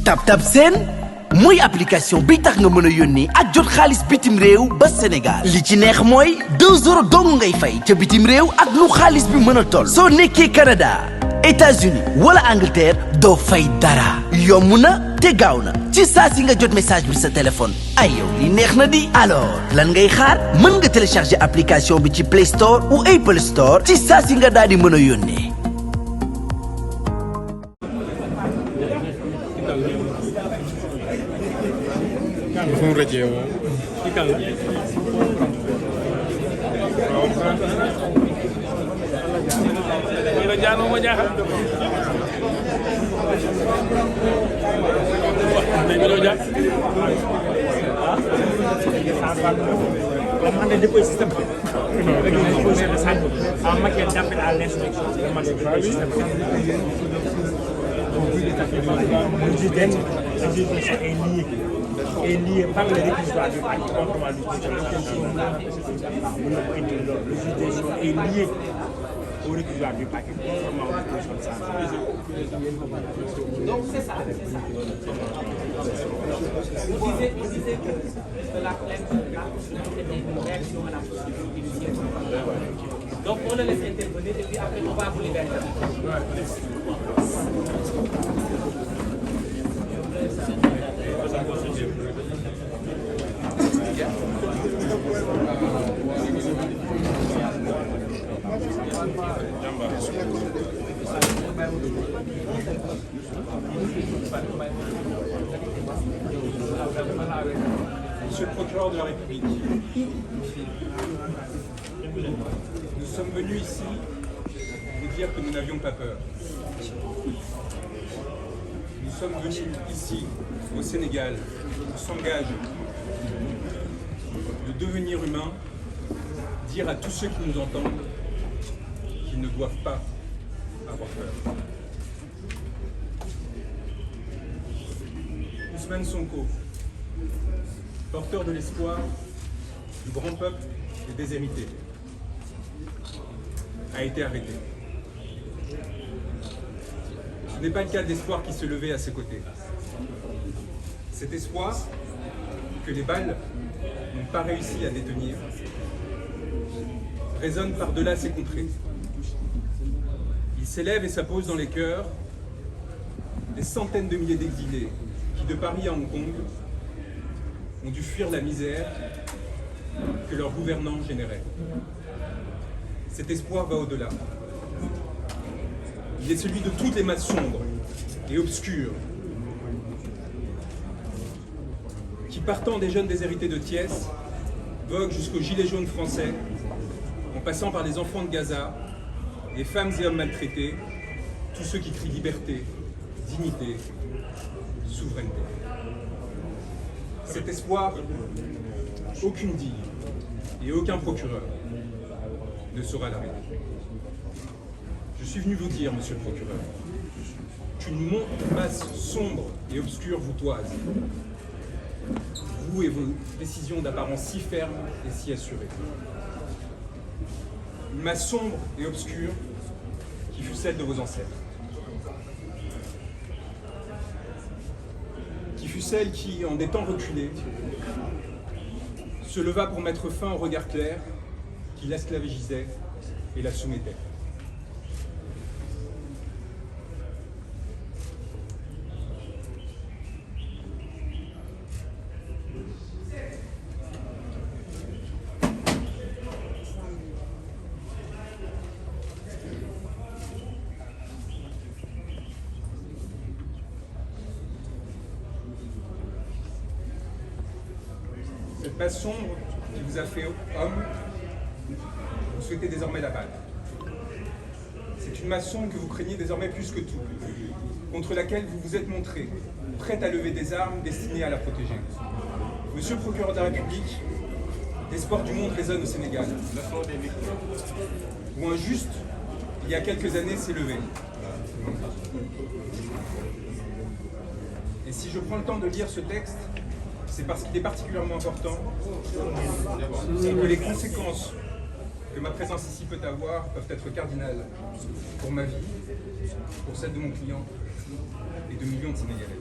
TapTap Send mooy application bi tax nga mën a yónnee ak jot xaalis bitim réew ba Sénégal li ci neex mooy 2 euros dong ngay fay ca bitim réew ak lu xaalis bi mën a toll soo nekkee Canada États-Unis wala Angleterre doo fay dara yomb na te gaaw na ci saa si nga jot message bi sa téléphone ay yow li neex na di alors lan ngay xaar mën nga télécharger application bi ci Play Store ou Apple Store ci saa si nga daal di mën a yónnee. Fue un relleno. ¿Y calma? Mira, ya no voy a dejar. Dímelo ya. La demande de dépôt système. Déposer le sac en matière d'appel à l'instruction. La demande de dépôt système. Le juge est lié par le réquisitoire du parquet contre la le juge est lié au réquisitoire du parquet conformément aux dispositions de Donc c'est ça. Vous disiez que la plainte était une réaction à la procédure judiciaire. Donc on le laisse intervenir et puis après on va vous libérer. Monsieur le procureur de la République, nous sommes venus ici vous dire que nous n'avions pas peur. Nous sommes venus ici, au Sénégal, où s'engage le devenir humain, dire à tous ceux qui nous entendent qu'ils ne doivent pas avoir peur. Ousmane Sonko, porteur de l'espoir du grand peuple et des héritiers, a été arrêté. Ce n'est pas le cas d'espoir qui se levait à ses côtés. Cet espoir que les balles n'ont pas réussi à détenir résonne par-delà ces contrées. Il s'élève et s'appose dans les cœurs des centaines de milliers d'exilés qui, de Paris à Hong Kong, ont dû fuir la misère que leurs gouvernants généraient. Cet espoir va au-delà. Il est celui de toutes les masses sombres et obscures qui, partant des jeunes déshérités de Thiès, voguent jusqu'aux gilets jaunes français, en passant par les enfants de Gaza, les femmes et hommes maltraités, tous ceux qui crient liberté, dignité, souveraineté. Cet espoir, aucune digue et aucun procureur ne saura l'arrêter. Je suis venu vous dire, monsieur le procureur, qu'une masse sombre et obscure vous toise, vous et vos décisions d'apparence si ferme et si assurée. Une masse sombre et obscure qui fut celle de vos ancêtres. Qui fut celle qui, en des temps reculés, se leva pour mettre fin au regard clair qui l'esclavagisait et la soumettait. Cette masse sombre qui vous a fait homme, vous souhaitez désormais la balle. C'est une masse sombre que vous craignez désormais plus que tout, contre laquelle vous vous êtes montré, prête à lever des armes destinées à la protéger. Monsieur le procureur de la République, l'espoir du monde résonne au Sénégal, où un juste, il y a quelques années, s'est levé. Et si je prends le temps de lire ce texte, c'est parce qu'il est particulièrement important et que les conséquences que ma présence ici peut avoir peuvent être cardinales pour ma vie, pour celle de mon client et de millions de Sénégalais.